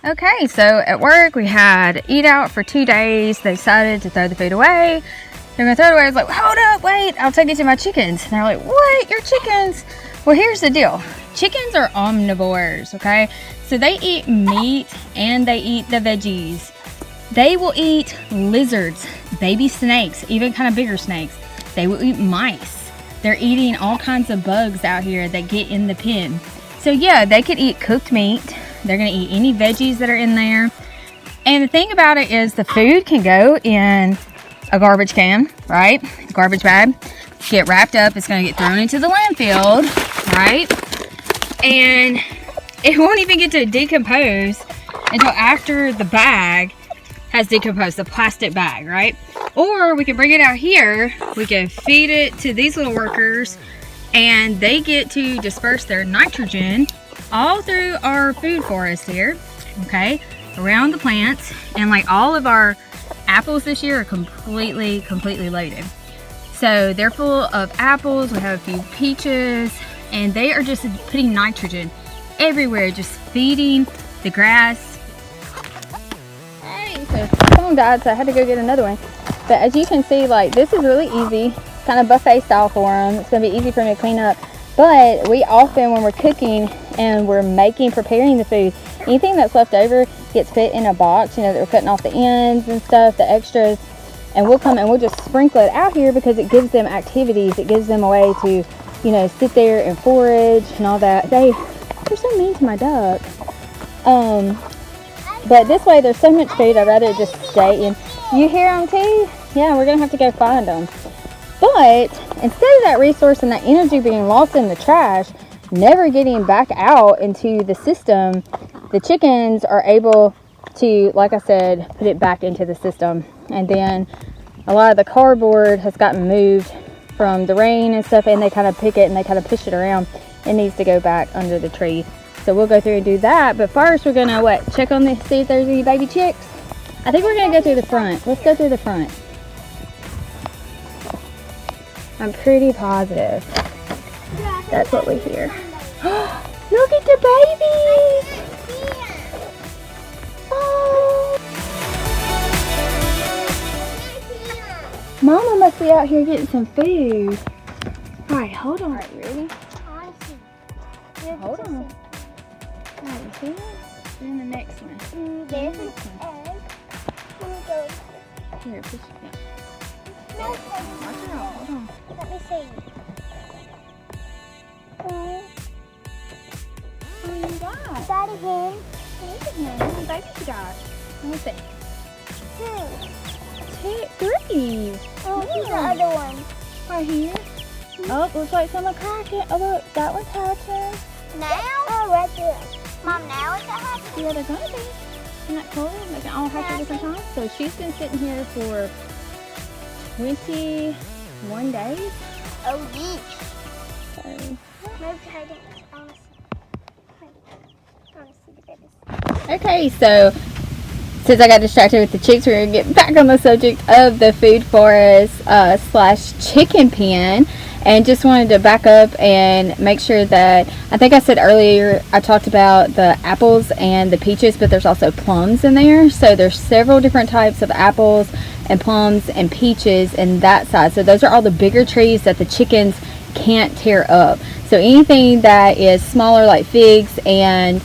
Okay, so at work we had eat out for 2 days. They decided to throw the food away. They're gonna throw it away. I was like, hold up, wait, I'll take it to my chickens. And they're like, what, your chickens? Well, here's the deal. Chickens are omnivores, okay? So they eat meat and they eat the veggies. They will eat lizards, baby snakes, even kind of bigger snakes. They will eat mice. They're eating all kinds of bugs out here that get in the pen. So yeah, they could eat cooked meat. They're gonna eat any veggies that are in there. And the thing about it is the food can go in a garbage can, right? Garbage bag, get wrapped up. It's gonna get thrown into the landfill, right? And it won't even get to decompose until after the bag has decomposed, the plastic bag, right? Or we can bring it out here. We can feed it to these little workers and they get to disperse their nitrogen all through our food forest here, okay, around the plants. And like all of our apples this year are completely loaded. So they're full of apples. We have a few peaches, and they are just putting nitrogen everywhere, just feeding the grass. Alright, so phone died, so I had to go get another one. But as you can see, like, this is really easy, kind of buffet style for them. It's gonna be easy for me to clean up. But we often, when we're cooking and we're preparing the food, anything that's left over gets put in a box, you know, that we're cutting off the ends and stuff, the extras, and we'll come and we'll just sprinkle it out here because it gives them activities. It gives them a way to, you know, sit there and forage and all that. They're so mean to my duck. But this way there's so much food, I'd rather just stay in. You hear them too? Yeah, we're gonna have to go find them. But instead of that resource and that energy being lost in the trash, never getting back out into the system, the chickens are able to, like I said, put it back into the system. And then a lot of the cardboard has gotten moved from the rain and stuff, and they kind of pick it and they kind of push it around. It needs to go back under the tree. So we'll go through and do that. But first we're gonna check on this, see if there's any baby chicks. I think we're gonna go through the front. Let's go through the front. I'm pretty positive that's what we hear. Look at the babies! Oh. Mama must be out here getting some food. Alright, hold on. Alright, you ready? Hold on. Alright, you see it? Then the next one. There's an egg. Here, push it down. No, Watch it out, hold on. let me see. Oh, you got? Is that a hen? How many babies you got? Let me see. Three. Oh, here's the other one. Right here. Oh, looks like some are cracking. Oh, look, that one's hatching. Now? Oh, right there. Mom, now it's a hatching? Yeah, they're gonna be. Isn't that cool? They can all hatch at different times. So she's been sitting here for 21 days. Oh, geez. So, Maybe I didn't. I want to see the babies. okay, so since I got distracted with the chicks, we're going to get back on the subject of the food forest slash chicken pen. And just wanted to back up and make sure that, I think I said earlier, I talked about the apples and the peaches, but there's also plums in there. So there's several different types of apples and plums and peaches in that side. So those are all the bigger trees that the chickens can't tear up. So anything that is smaller, like figs and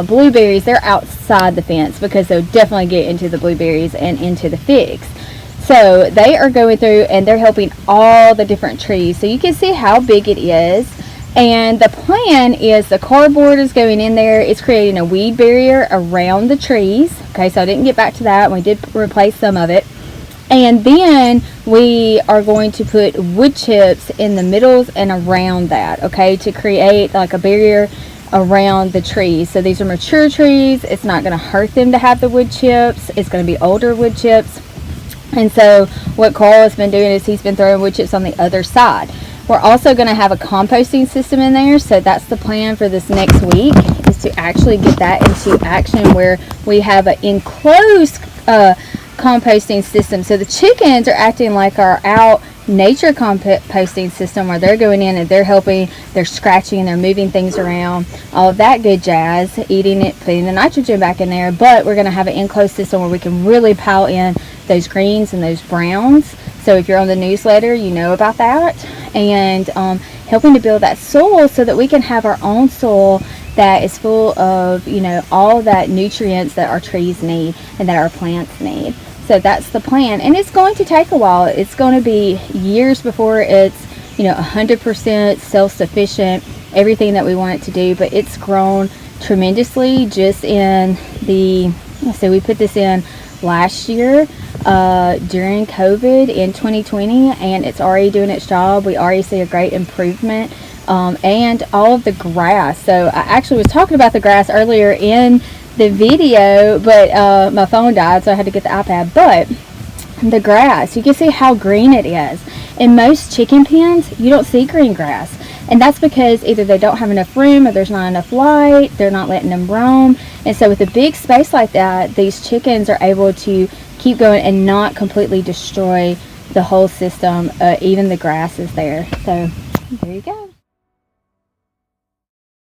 blueberries, they're outside the fence because they'll definitely get into the blueberries and into the figs. So they are going through and they're helping all the different trees. So you can see how big it is. And the plan is the cardboard is going in there. It's creating a weed barrier around the trees. Okay, so I didn't get back to that. We did replace some of it. And then we are going to put wood chips in the middles and around that, okay, to create like a barrier around the trees. So these are mature trees. It's not going to hurt them to have the wood chips. It's going to be older wood chips. And so what Carl has been doing is he's been throwing wood chips on the other side. We're also going to have a composting system in there. So that's the plan for this next week, is to actually get that into action where we have an enclosed composting system. So the chickens are acting like our out nature composting system, where they're going in and they're helping, they're scratching, they're moving things around, all of that good jazz, eating it, putting the nitrogen back in there. But we're going to have an enclosed system where we can really pile in those greens and those browns. So if you're on the newsletter, you know about that. And helping to build that soil so that we can have our own soil that is full of, you know, all that nutrients that our trees need and that our plants need. So that's the plan, and it's going to take a while. It's going to be years before it's, you know, 100% self-sufficient, everything that we want it to do. But it's grown tremendously just in the, so we put this in last year during COVID in 2020, and it's already doing its job. We already see a great improvement. And all of the grass. So I actually was talking about the grass earlier in the video, but my phone died, so I had to get the iPad. But the grass, you can see how green it is. In most chicken pens, you don't see green grass, and that's because either they don't have enough room or there's not enough light, they're not letting them roam. And so with a big space like that, these chickens are able to keep going and not completely destroy the whole system. Even the grass is there. So there you go.